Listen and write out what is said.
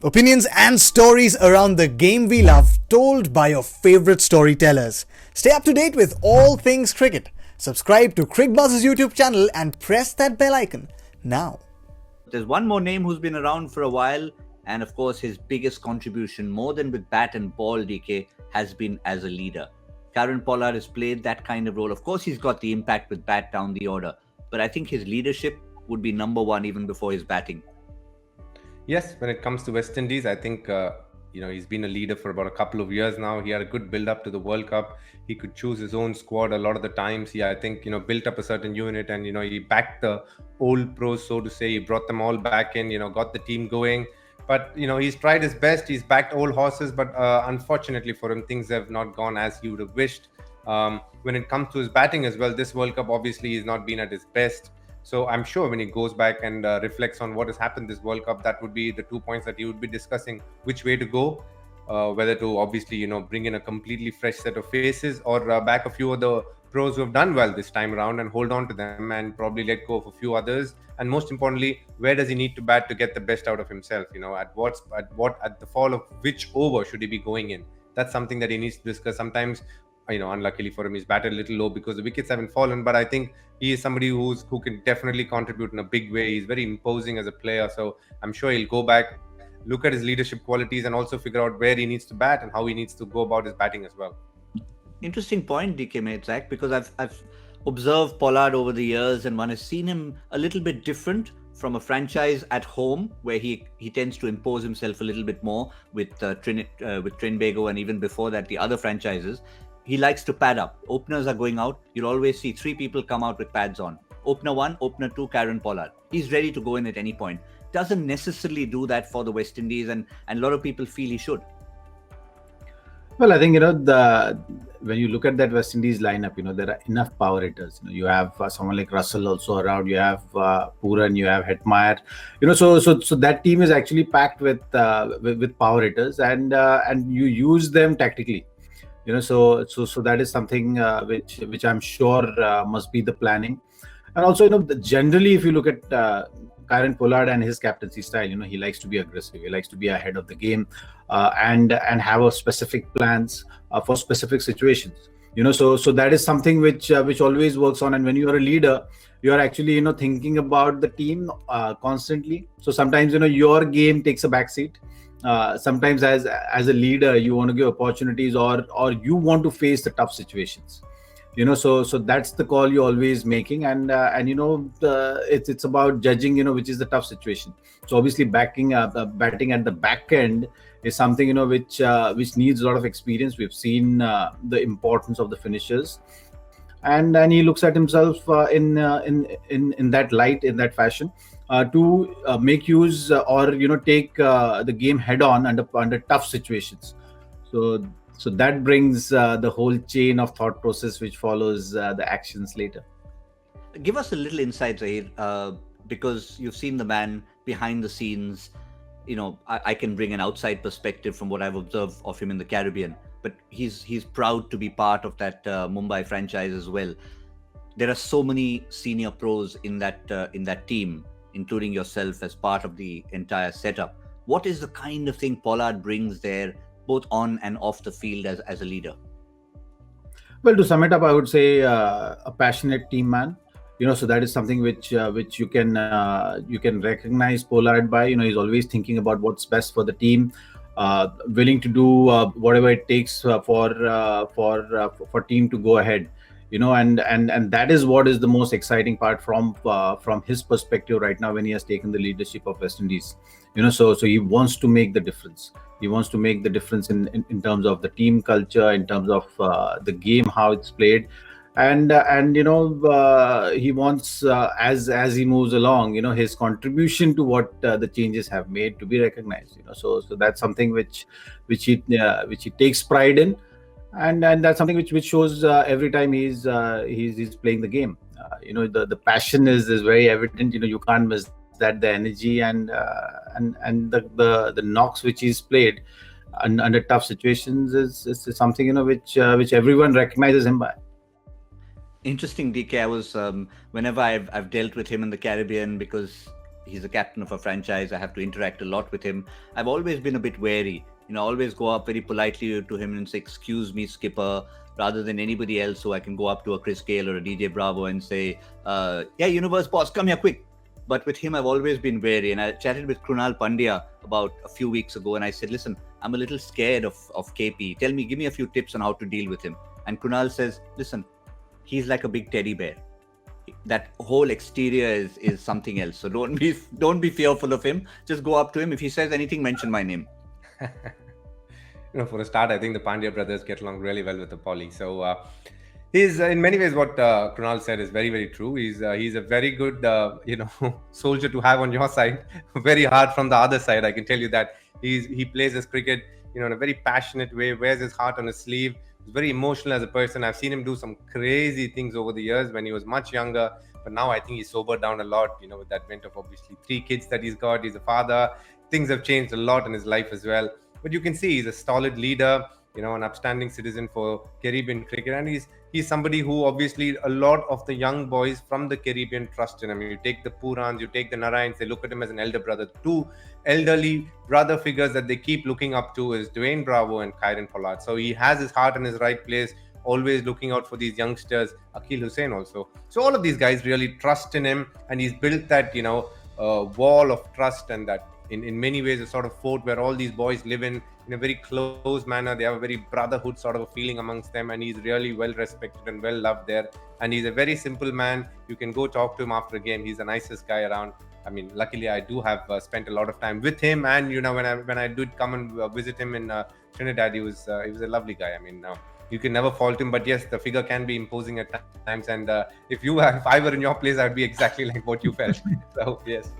Opinions and stories around the game we love, told by your favorite storytellers. Stay up to date with all things cricket. Subscribe to Cricbuzz's YouTube channel and press that bell icon now. There's one more name who's been around for a while, and of course his biggest contribution, more than with bat and ball, DK, has been as a leader. Kieron Pollard has played that kind of role. Of course he's got the impact with bat down the order, but I think his leadership would be number one even before his batting. Yes, when it comes to West Indies, I think he's been a leader for about a couple of years now. He had a good build up to the World Cup. He could choose his own squad a lot of the times. I think built up a certain unit, and he backed the old pros, so to say. He brought them all back in. Got the team going. But he's tried his best. He's backed old horses, but unfortunately for him, things have not gone as he would have wished. When it comes to his batting as well, this World Cup obviously he's not been at his best. So I'm sure when he goes back and reflects on what has happened this World Cup, that would be the 2 points that he would be discussing, which way to go, whether to obviously, bring in a completely fresh set of faces, or back a few of the pros who have done well this time around and hold on to them and probably let go of a few others. And most importantly, where does he need to bat to get the best out of himself? At the fall of which over should he be going in? That's something that he needs to discuss. Sometimes, unluckily for him, he's batted a little low because the wickets haven't fallen. But I think he is somebody who can definitely contribute in a big way. He's very imposing as a player. So I'm sure he'll go back, look at his leadership qualities, and also figure out where he needs to bat and how he needs to go about his batting as well. Interesting point, DK made, Zach, because I've observed Pollard over the years, and one has seen him a little bit different from a franchise at home, where he tends to impose himself a little bit more with Trinbago, and even before that, the other franchises. He likes to pad up. Openers are going out. You'll always see 3 people come out with pads on. Opener 1, opener 2, Kieron Pollard. He's ready to go in at any point. Doesn't necessarily do that for the West Indies, and a lot of people feel he should. Well, I think when you look at that West Indies lineup, there are enough power hitters. You have someone like Russell also around. You have Pooran, you have Hetmeyer. So that team is actually packed with power hitters, and you use them tactically. So that is something which I'm sure must be the planning. And also, generally, if you look at Kieron Pollard and his captaincy style, he likes to be aggressive. He likes to be ahead of the game, and have a specific plans for specific situations. So that is something which always works on. And when you are a leader, you are actually thinking about the team constantly. So sometimes your game takes a backseat. Sometimes as a leader, you want to give opportunities, or you want to face the tough situations. So that's the call you're always making, and it's about judging which is the tough situation. So obviously batting at the back end is something which needs a lot of experience. We've seen the importance of the finishers, and he looks at himself in that light, in that fashion, to make use or take the game head on under tough situations. So that brings the whole chain of thought process which follows the actions later. Give us a little insight, Zaheer, because you've seen the man behind the scenes. I can bring an outside perspective from what I've observed of him in the Caribbean, but he's proud to be part of that Mumbai franchise as well. There are so many senior pros in that team, including yourself as part of the entire setup. What is the kind of thing Pollard brings there, both on and off the field as a leader? Well, to sum it up, I would say a passionate team man. So that is something which you can recognize Pollard by. He's always thinking about what's best for the team, willing to do whatever it takes for team to go ahead. And that is what is the most exciting part from his perspective right now when he has taken the leadership of West Indies. So he wants to make the difference. He wants to make the difference in terms of the team culture, in terms of the game, how it's played, and he wants as he moves along, his contribution to what the changes have made to be recognized. So that's something which he takes pride in. And that's something which shows every time he's playing the game. The passion is very evident. You can't miss that. The energy and the knocks which he's played under tough situations is something which everyone recognizes him by. Interesting, DK. I was whenever I've dealt with him in the Caribbean, because he's a captain of a franchise. I have to interact a lot with him. I've always been a bit wary. Always go up very politely to him and say, "Excuse me, skipper," rather than anybody else. So I can go up to a Chris Gale or a DJ Bravo and say, "Yeah, Universe boss, come here quick." But with him, I've always been wary. And I chatted with Krunal Pandya about a few weeks ago, and I said, "Listen, I'm a little scared of KP. Give me a few tips on how to deal with him." And Krunal says, "Listen, he's like a big teddy bear. That whole exterior is something else. So don't be fearful of him. Just go up to him. If he says anything, mention my name." For a start, I think the Pandya brothers get along really well with the Polly. So he's in many ways what Krunal said is very, very true. He's a very good soldier to have on your side. Very hard from the other side. I can tell you that he plays his cricket in a very passionate way. Wears his heart on his sleeve. He's very emotional as a person. I've seen him do some crazy things over the years when he was much younger. But now I think he's sobered down a lot. With the advent of obviously 3 kids that he's got. He's a father. Things have changed a lot in his life as well. But you can see he's a solid leader, an upstanding citizen for Caribbean cricket. And he's somebody who obviously a lot of the young boys from the Caribbean trust in him. You take the Purans, you take the Narayans, they look at him as an elder brother. 2 elderly brother figures that they keep looking up to is Dwayne Bravo and Kieron Pollard. So he has his heart in his right place, always looking out for these youngsters. Akil Hussain also. So all of these guys really trust in him, and he's built that, wall of trust, and that in many ways a sort of fort where all these boys live in a very close manner. They have a very brotherhood sort of a feeling amongst them, and he's really well respected and well loved there. And he's a very simple man. You can go talk to him after a game. He's the nicest guy around. I mean, luckily I do have spent a lot of time with him, and when I did come and visit him in Trinidad, he was a lovely guy. I mean, you can never fault him, but yes, the figure can be imposing at times. And if I were in your place, I'd be exactly like what you felt. So yes.